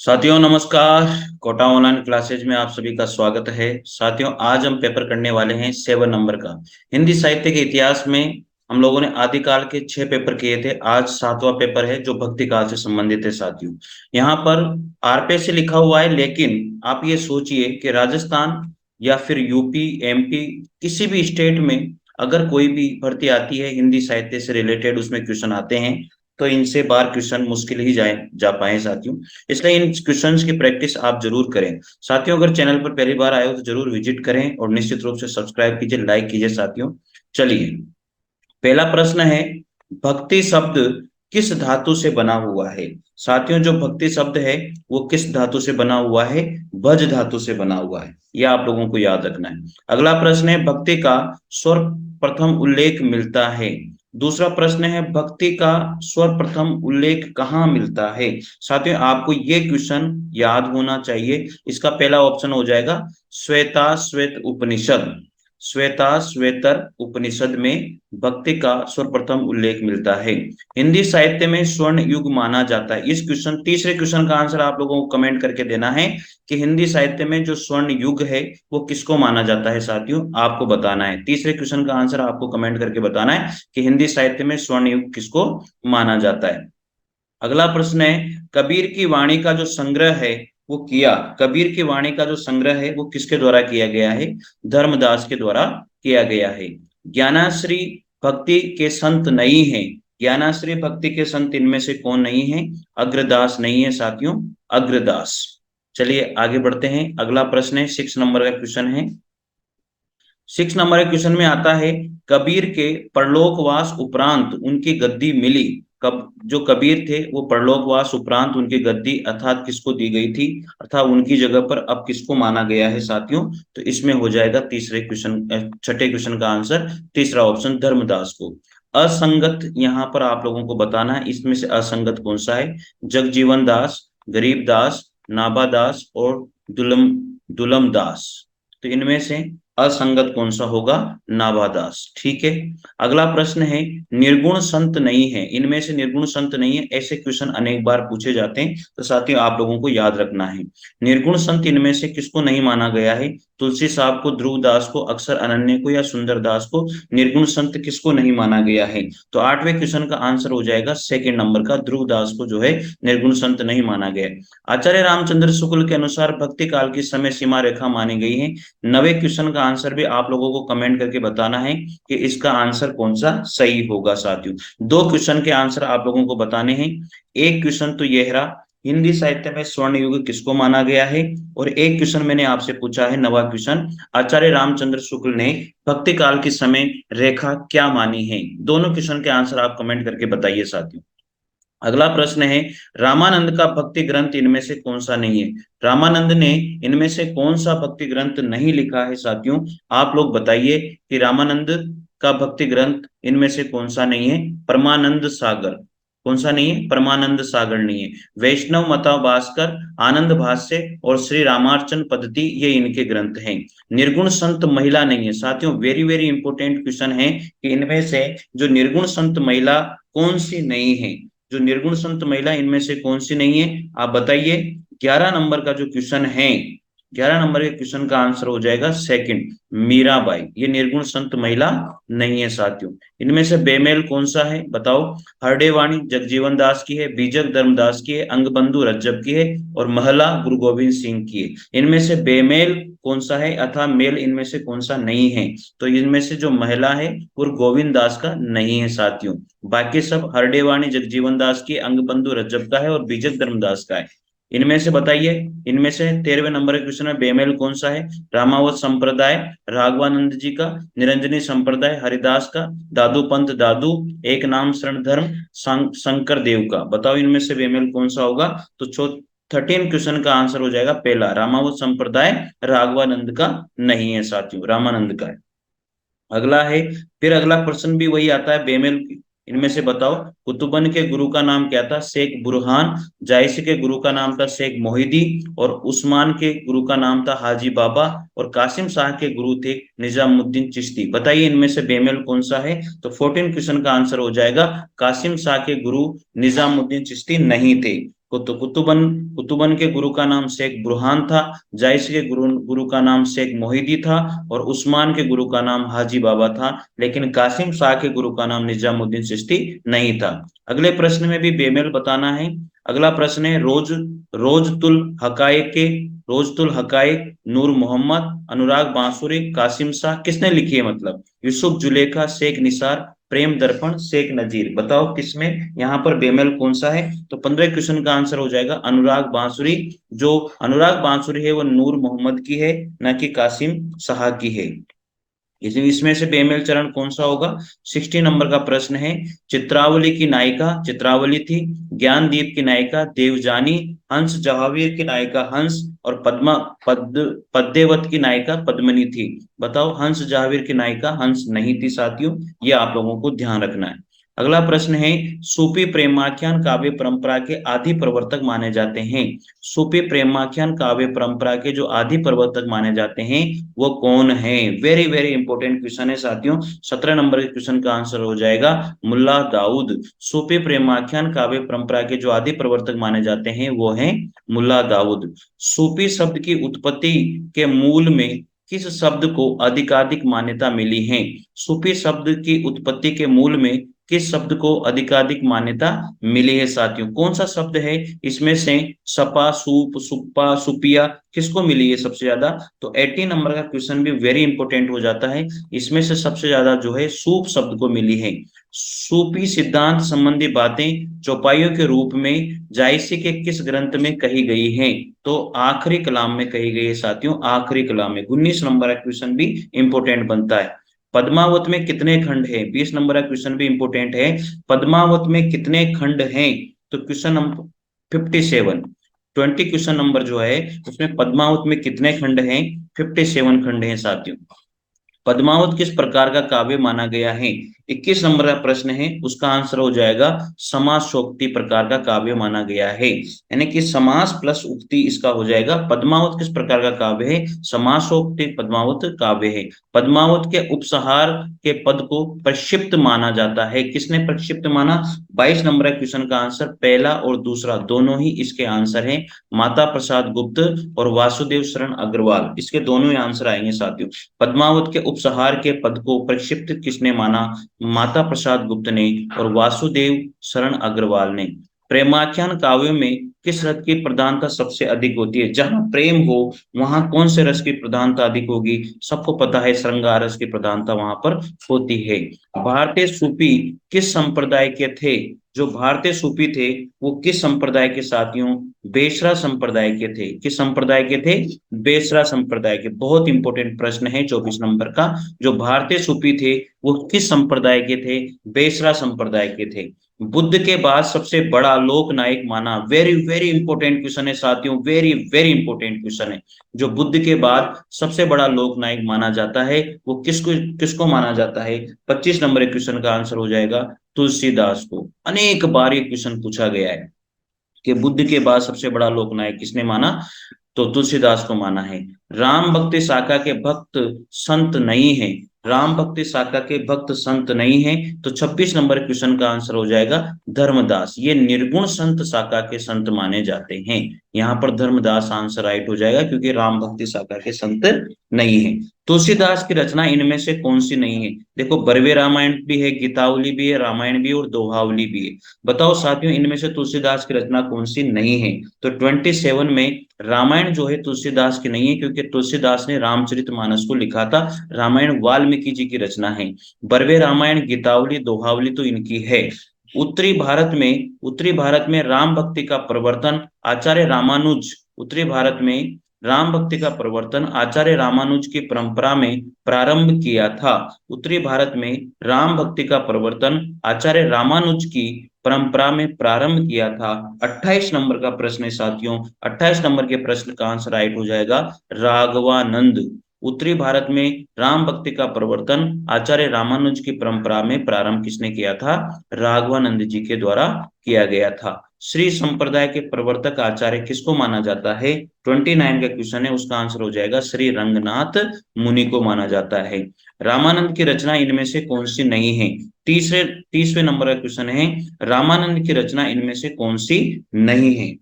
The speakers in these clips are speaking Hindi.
साथियों नमस्कार। कोटा ऑनलाइन क्लासेज में आप सभी का स्वागत है। साथियों आज हम पेपर करने वाले हैं 7 नंबर का हिंदी साहित्य के इतिहास में। हम लोगों ने आदिकाल के 6 पेपर किए थे, आज 7वां पेपर है जो भक्ति काल से संबंधित है। साथियों यहाँ पर आरपे से लिखा हुआ है, लेकिन आप ये सोचिए कि राजस्थान या फिर यूपी एमपी किसी भी स्टेट में अगर कोई भी भर्ती आती है हिंदी साहित्य से रिलेटेड, उसमें क्वेश्चन आते हैं तो इनसे बार क्वेश्चन मुश्किल ही जाए जा पाए साथियों। इसलिए इन क्वेश्चंस की प्रैक्टिस आप जरूर करें। साथियों अगर चैनल पर पहली बार आए हो तो जरूर विजिट करें और निश्चित रूप से सब्सक्राइब कीजिए, लाइक कीजिए। साथियों चलिए, पहला प्रश्न है, भक्ति शब्द किस धातु से बना हुआ है। साथियों जो भक्ति शब्द है वो किस धातु से बना हुआ है? भज धातु से बना हुआ है, यह आप लोगों को याद रखना है। अगला प्रश्न है, भक्ति का सर्वप्रथम उल्लेख मिलता है। दूसरा प्रश्न है, भक्ति का सर्वप्रथम उल्लेख कहाँ मिलता है। साथियों आपको ये क्वेश्चन याद होना चाहिए। इसका पहला ऑप्शन हो जाएगा श्वेता श्वेत उपनिषद। श्वेता श्वेतर उपनिषद में भक्ति का सर्वप्रथम उल्लेख मिलता है। हिंदी साहित्य में स्वर्ण युग माना जाता है। इस क्वेश्चन तीसरे क्वेश्चन का आंसर आप लोगों को कमेंट करके देना है कि हिंदी साहित्य में जो स्वर्ण युग है वो किसको माना जाता है। साथियों आपको बताना है, तीसरे क्वेश्चन का आंसर आपको कमेंट करके बताना है कि हिंदी साहित्य में स्वर्ण युग किसको माना जाता है। अगला प्रश्न है, कबीर की वाणी का जो संग्रह है वो किया, कबीर की वाणी का जो संग्रह है वो किसके द्वारा किया गया है? धर्मदास के द्वारा किया गया है। ज्ञानाश्री भक्ति के संत नहीं है। ज्ञानाश्री भक्ति के संत इनमें से कौन नहीं है? अग्रदास नहीं है साथियों, अग्रदास। चलिए आगे बढ़ते हैं। अगला प्रश्न है, 6 नंबर का क्वेश्चन है। 6 नंबर के क्वेश्चन में आता है, कबीर के परलोकवास उपरांत उनकी गद्दी मिली। कब जो कबीर थे वो परलोकवास उपरांत उनकी गद्दी अर्थात किसको दी गई थी, अर्थात उनकी जगह पर अब किसको माना गया है साथियों? तो इसमें हो जाएगा तीसरे क्वेश्चन, छठे क्वेश्चन का आंसर तीसरा ऑप्शन धर्मदास को। असंगत यहाँ पर आप लोगों को बताना है, इसमें से असंगत कौन सा है? जगजीवन दास, गरीब दास, नाभा दास और दुलम दुलम दास। तो इनमें से असंगत कौन सा होगा? नाभादास। ठीक है। अगला प्रश्न है, निर्गुण संत नहीं है। इनमें से निर्गुण संत नहीं है, ऐसे क्वेश्चन अनेक बार पूछे जाते हैं, तो साथियों आप लोगों को याद रखना है। निर्गुण संत इनमें से किसको नहीं माना गया है? तुलसी साहब को, ध्रुव दास को, अक्षर अनन्य को या सुंदर दास को निर्गुण संत किसको नहीं माना गया है? तो 8वें क्वेश्चन का आंसर हो जाएगा सेकंड नंबर का, ध्रुव दास को जो है निर्गुण संत नहीं माना गया। आचार्य रामचंद्र शुक्ल के अनुसार भक्ति काल की समय सीमा रेखा मानी गई है। 9वें क्वेश्चन का आंसर भी आप लोगों को कमेंट करके बताना है कि इसका आंसर कौन सा सही होगा। साथियों 2 क्वेश्चन के आंसर आप लोगों को बताने हैं। एक क्वेश्चन तो यह रहा, हिंदी साहित्य में स्वर्ण युग किसको माना गया है, और एक क्वेश्चन मैंने आपसे पूछा है, 9वां क्वेश्चन, आचार्य रामचंद्र शुक्ल ने भक्ति काल की समय रेखा क्या मानी है। दोनों क्वेश्चन के आंसर आप कमेंट करके बताइए साथियों। अगला प्रश्न है, रामानंद का भक्ति ग्रंथ इनमें से कौन सा नहीं है। रामानंद ने इनमें से कौन सा भक्ति ग्रंथ नहीं लिखा है साथियों? आप लोग बताइए कि रामानंद का भक्ति ग्रंथ इनमें से कौन सा नहीं है? परमानंद सागर। कौन सा नहीं है? परमानंद सागर नहीं है। वैष्णव मता भास्कर, आनंद भाष्य और श्री रामार्चन पद्धति, ये इनके ग्रंथ हैं। निर्गुण संत महिला नहीं है साथियों, वेरी वेरी इंपॉर्टेंट क्वेश्चन है कि इनमें से जो निर्गुण संत महिला कौन सी नहीं है? जो निर्गुण संत महिला इनमें से कौन सी नहीं है, आप बताइए। 11 नंबर का जो क्वेश्चन है, 11 नंबर के क्वेश्चन का आंसर हो जाएगा सेकंड, मीराबाई। ये निर्गुण संत महिला नहीं है साथियों। इनमें से बेमेल कौन सा है बताओ? हरडेवाणी जगजीवन दास की है, बीजक धर्मदास की है, अंगबंधु रज्जब की है और महला गुरु गोविंद सिंह की है। इनमें से बेमेल कौन सा है अथवा मेल इनमें से कौन सा नहीं है? तो इनमें से जो महिला है वो गोविंद दास का नहीं है साथियों। बाकी सब हरडेवाणी जगजीवन दास की, अंगबंधु रज्जब का है और बीजक धर्मदास का है। इनमें से बताइए, इनमें से 13वें नंबर के क्वेश्चन में बेमेल कौन सा है? रामावत संप्रदाय, राघवानंद जी का, निरंजनी संप्रदाय हरिदास का, दादू पंथ दादू, एक नाम शरण धर्म शंकर देव का। बताओ इनमें से बेमेल कौन सा होगा? तो 13 क्वेश्चन का आंसर हो जाएगा पहला, रामावत संप्रदाय राघवानंद का नहीं है साथियों, रामानंद का है। अगला है, फिर अगला प्रश्न भी वही आता है बेमेल इनमें से बताओ। कुतुबन के गुरु का नाम क्या था? शेख बुरहान। जायसी के गुरु का नाम था शेख मोहिदी और उस्मान के गुरु का नाम था हाजी बाबा और कासिम शाह के गुरु थे निजामुद्दीन चिश्ती। बताइए इनमें से बेमेल कौन सा है? तो 14 क्वेश्चन का आंसर हो जाएगा कासिम शाह के गुरु निजामुद्दीन चिश्ती नहीं थे। कुतुबन कुतुबन के गुरु का नाम शेख बुरहान था। जायसी के गुरु गुरु का नाम शेख मोहिदी था। और उस्मान के गुरु का नाम हाजी बाबा था। लेकिन कासिम शाह के गुरु का नाम निजामुद्दीन चिश्ती नहीं था। अगले प्रश्न में भी बेमेल बताना है। अगला प्रश्न है रोजतुल हकायक के रोजतुल हकायक नूर मोहम्मद अनुराग बांसुरी कासिम शाह किसने लिखी है? मतलब यूसुफ जुलेखा शेख निसार प्रेम दर्पण शेख नजीर। बताओ किसमें यहाँ पर बेमेल कौन सा है? तो 15 क्वेश्चन का आंसर हो जाएगा अनुराग बांसुरी। जो अनुराग बांसुरी है वो नूर मोहम्मद की है, न कि कासिम शाह की है। इसमें से बेमेल चरण कौन सा होगा? 60 नंबर का प्रश्न है। चित्रावली की नायिका चित्रावली थी। ज्ञानदीप की नायिका देवजानी। हंस जहावीर की नायिका हंस। और पद्यवत की नायिका पद्मिनी थी। बताओ हंस जहावीर की नायिका हंस नहीं थी साथियों। ये आप लोगों को ध्यान रखना है। अगला प्रश्न है सूफी प्रेमाख्यान काव्य परंपरा के आदि प्रवर्तक माने जाते हैं। सूफी प्रेमाख्यान काव्य परंपरा के जो आदि प्रवर्तक माने जाते हैं वो कौन है? वेरी वेरी इंपॉर्टेंट क्वेश्चन है साथियों। 17 नंबर के क्वेश्चन का आंसर हो जाएगा मुल्ला दाऊद। सूफी प्रेमाख्यान काव्य परंपरा के जो आदि प्रवर्तक माने जाते हैं वो है मुल्ला दाऊद। सूफी शब्द की उत्पत्ति के मूल में किस शब्द को अधिकाधिक मान्यता मिली है? सूफी शब्द की उत्पत्ति के मूल में किस शब्द को अधिकाधिक मान्यता मिली है साथियों? कौन सा शब्द है इसमें से? सपा सूप सुप्पा सुपिया किसको मिली है सबसे ज्यादा? तो 18 नंबर का क्वेश्चन भी वेरी इंपॉर्टेंट हो जाता है। इसमें से सबसे ज्यादा जो है सूप शब्द को मिली है। सूफी सिद्धांत संबंधी बातें चौपाइयों के रूप में जायसी के किस ग्रंथ में कही गई हैं? तो आखिरी कलाम में कही गई है साथियों, आखिरी कलाम में। 19 नंबर का क्वेश्चन भी इंपॉर्टेंट बनता है। पद्मावत में कितने खंड हैं? 20 नंबर का क्वेश्चन भी इंपॉर्टेंट है। पद्मावत में कितने खंड हैं? तो क्वेश्चन नंबर 57 20 क्वेश्चन नंबर जो है उसमें पद्मावत में कितने खंड हैं? 57 खंड हैं साथियों। पद्मावत किस प्रकार का काव्य माना गया है? 21 नंबर का प्रश्न है, उसका आंसर हो जाएगा समासोक्ति प्रकार का काव्य माना गया है। यानी कि समास प्लस उक्ति इसका हो जाएगा। पद्मावत किस प्रकार का काव्य है? समासोक्ति पद्मावत काव्य है। पद्मावत के उपसहार के पद को प्रक्षिप्त माना जाता है। किसने प्रक्षिप्त माना? 22 नंबर का क्वेश्चन का आंसर पहला और दूसरा दोनों ही इसके आंसर है। माता प्रसाद गुप्त और वासुदेव शरण अग्रवाल, इसके दोनों ही आंसर आएंगे साथियों। पद्मावत के उपसहार के पद को प्रक्षिप्त किसने माना? माता प्रसाद गुप्त ने और वासुदेव शरण अग्रवाल ने। प्रेमाख्यान काव्यों में किस रस की प्रधानता सबसे अधिक होती है? जहां प्रेम हो वहां कौन से रस की प्रधानता अधिक होगी? सबको पता है श्रृंगार रस की प्रधानता वहां पर होती है। भारतीय सूफी किस संप्रदाय के थे? जो भारतीय सूफी थे वो किस संप्रदाय के साथियों? बेसरा संप्रदाय के थे। किस संप्रदाय के थे? बेसरा संप्रदाय के। बहुत इंपॉर्टेंट प्रश्न है 24 नंबर का। जो भारतीय सूफी थे वो किस संप्रदाय के थे? बेसरा संप्रदाय के थे। बुद्ध के बाद सबसे बड़ा लोक नायक माना। वेरी वेरी इंपॉर्टेंट क्वेश्चन है साथियों, वेरी वेरी इंपॉर्टेंट क्वेश्चन है। जो बुद्ध के बाद सबसे बड़ा लोक नायक माना जाता है वो किसको किसको माना जाता है? 25 नंबर क्वेश्चन का आंसर हो जाएगा तुलसीदास को। अनेक बार ये क्वेश्चन पूछा गया है कि बुद्ध के बाद सबसे बड़ा लोक नायक किसने माना? तो तुलसीदास को माना है। राम भक्ति शाखा के भक्त संत नहीं है। राम भक्ति शाखा के भक्त संत नहीं है। तो 26 नंबर क्वेश्चन का आंसर हो जाएगा धर्मदास। ये निर्गुण संत शाखा के संत माने जाते हैं। यहाँ पर धर्मदास आंसर राइट हो जाएगा क्योंकि राम भक्ति शाखा के संत नहीं है। तुलसीदास की रचना इनमें से कौन सी नहीं है? देखो बरवे रामायण भी है, गीतावली भी है, रामायण भी है और दोहावली भी है। बताओ साथियों इनमें से तुलसीदास की रचना कौन सी नहीं है? तो 27 में रामायण जो है तुलसीदास की नहीं है क्योंकि तुलसीदास ने रामचरितमानस को लिखा था। रामायण वाल्मीकि जी की रचना है। बरवे रामायण गीतावली दोहावली तो इनकी है। उत्तरी भारत में राम भक्ति का प्रवर्तन आचार्य रामानुज उत्तरी भारत में राम भक्ति का प्रवर्तन आचार्य रामानुज की परंपरा में प्रारंभ किया था। उत्तरी भारत में राम भक्ति का प्रवर्तन आचार्य रामानुज की परंपरा में प्रारंभ किया था। 28 नंबर का प्रश्न है साथियों। 28 नंबर के प्रश्न का आंसर राइट हो जाएगा राघवानंद। उत्तरी भारत में राम भक्ति का प्रवर्तन आचार्य रामानुज की परंपरा में प्रारंभ किसने किया था? राघवानंद जी के द्वारा किया गया था। श्री संप्रदाय के प्रवर्तक आचार्य किसको माना जाता है? 29 का क्वेश्चन है, उसका आंसर हो जाएगा श्री रंगनाथ मुनि को माना जाता है। रामानंद की रचना इनमें से कौन सी नहीं है? 30वें नंबर का क्वेश्चन है, रामानंद की रचना इनमें से कौन सी नहीं है?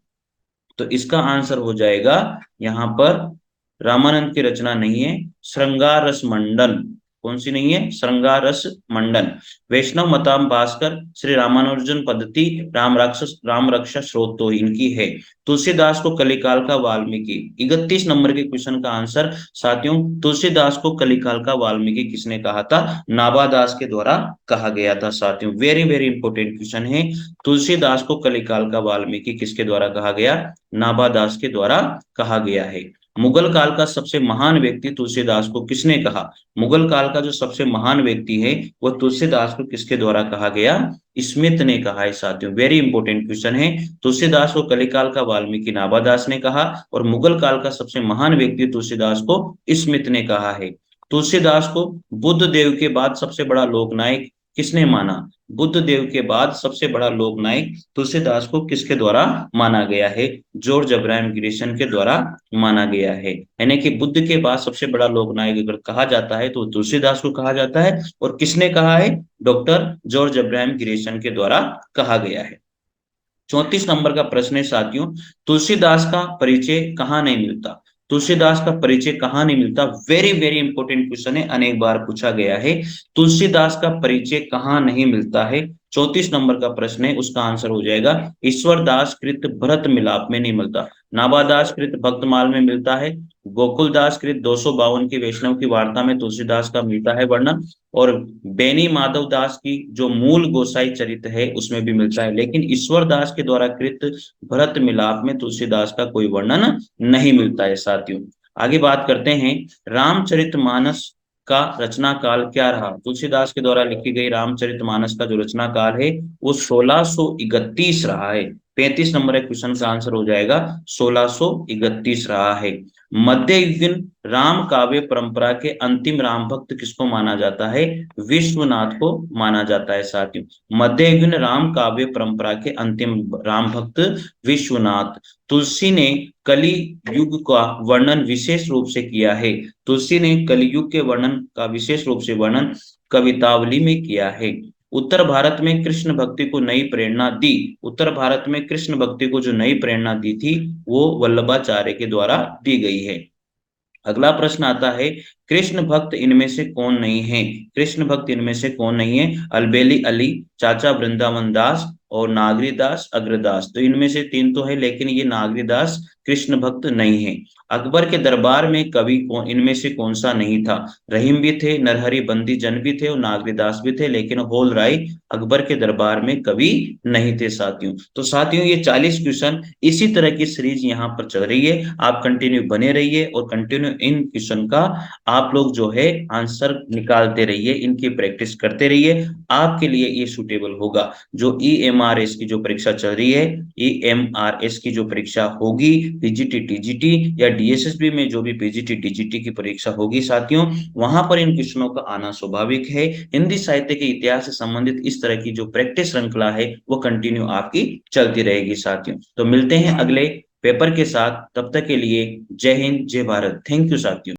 तो इसका आंसर हो जाएगा यहाँ पर, रामानंद की रचना नहीं है श्रृंगार रस मंडन। कौन सी नहीं है? श्रृंगार रस मंडन। वैष्णव मताम भास्कर, श्री रामानुजन पद्धति, राम रक्षा स्रोत तो इनकी है। तुलसीदास को कलिकाल का वाल्मीकि, 31 नंबर के क्वेश्चन का आंसर साथियों, तुलसीदास को कलिकाल का वाल्मीकि किसने कहा था? नाभादास के द्वारा कहा गया था साथियों। वेरी वेरी इंपॉर्टेंट क्वेश्चन है, तुलसीदास को कलिकाल का वाल्मीकि किसके द्वारा कहा गया? नाभादास के द्वारा कहा गया है। मुगल काल का सबसे महान व्यक्ति तुलसीदास को किसने कहा? मुगल काल का जो सबसे महान व्यक्ति है वो तुलसीदास को किसके द्वारा कहा गया? स्मिथ ने कहा है साथियों। वेरी इंपॉर्टेंट क्वेश्चन है, तुलसीदास को कलिकाल का वाल्मीकि नाभादास ने कहा और मुगल काल का सबसे महान व्यक्ति तुलसीदास को स्मिथ ने कहा है। तुलसीदास को बुद्ध देव के बाद सबसे बड़ा लोकनायक किसने माना? बुद्ध देव के बाद सबसे बड़ा लोकनायक तुलसीदास को किसके द्वारा माना गया है? जॉर्ज अब्राहम ग्रेसन के द्वारा माना गया है। यानी कि बुद्ध के बाद सबसे बड़ा लोकनायक अगर कहा जाता है तो तुलसीदास को कहा जाता है, और किसने कहा है? डॉक्टर जॉर्ज अब्राहम ग्रेसन के द्वारा कहा गया है। 34 नंबर का प्रश्न है साथियों, तुलसीदास का परिचय कहाँ नहीं मिलता? तुलसीदास का परिचय कहाँ नहीं मिलता? वेरी वेरी इंपॉर्टेंट क्वेश्चन है, अनेक बार पूछा गया है। तुलसीदास का परिचय कहाँ नहीं मिलता है? 34 नंबर का प्रश्न है, उसका आंसर हो जाएगा ईश्वर दास कृत भरत मिलाप में नहीं मिलता। नाभादास कृत भक्तमाल में मिलता है, गोकुलदास कृत 252 की वैष्णव की वार्ता में तुलसीदास का मिलता है वर्णन, और बेनी माधव दास की जो मूल गोसाई चरित्र है उसमें भी मिलता है, लेकिन ईश्वर दास के द्वारा कृत भरत मिलाप में तुलसीदास का कोई वर्णन नहीं मिलता है साथियों। आगे बात करते हैं, रामचरितमानस का रचना काल क्या रहा? तुलसीदास के द्वारा लिखी गई रामचरितमानस का जो रचना काल है वो 1631 रहा है। 35 नंबर क्वेश्चन का आंसर हो जाएगा 1631 रहा है। मध्ययुगीन राम काव्य परंपरा के अंतिम राम भक्त किसको माना जाता है? विश्वनाथ को माना जाता है साथियों। मध्ययुगीन राम काव्य परंपरा के अंतिम राम भक्त विश्वनाथ। तुलसी ने कली युग का वर्णन विशेष रूप से किया है। तुलसी ने कलियुग के वर्णन का विशेष रूप से वर्णन कवितावली में किया है। उत्तर भारत में कृष्ण भक्ति को नई प्रेरणा दी। उत्तर भारत में कृष्ण भक्ति को जो नई प्रेरणा दी थी वो वल्लभाचार्य के द्वारा दी गई है। अगला प्रश्न आता है, कृष्ण भक्त इनमें से कौन नहीं है? कृष्ण भक्त इनमें से कौन नहीं है? अलबेली अली, चाचा वृंदावन दास और नागरी दास अग्रदास। तो इनमें से तीन तो है, लेकिन ये नागरी दास कृष्ण भक्त नहीं है। अकबर के दरबार में कवि कौन इनमें से कौन सा नहीं था? रहीम भी थे, नरहरि बंदी जन भी थे और नागरी दास भी थे, लेकिन होल राय अकबर के दरबार में कवि नहीं थे साथियों। तो साथियों ये 40 क्वेश्चन इसी तरह की सीरीज यहाँ पर चल रही है, आप कंटिन्यू बने रहिए और कंटिन्यू इन क्वेश्चन का आप लोग जो है आंसर निकालते रहिए, इनकी प्रैक्टिस करते रहिए, आपके लिए ये सुटेबल होगा। जो EMRS की जो परीक्षा चल रही है, EMRS की जो परीक्षा होगी, पीजीटी टीजीटी या DSSB में जो भी पीजीटी टीजीटी की परीक्षा होगी साथियों, वहां पर इन क्वेश्चनों का आना स्वाभाविक है। हिंदी साहित्य के इतिहास से संबंधित इस तरह की जो प्रैक्टिस श्रृंखला है वो कंटिन्यू आपकी चलती रहेगी साथियों। तो मिलते हैं अगले पेपर के साथ, तब तक के लिए जय हिंद जय भारत। थैंक यू साथियों।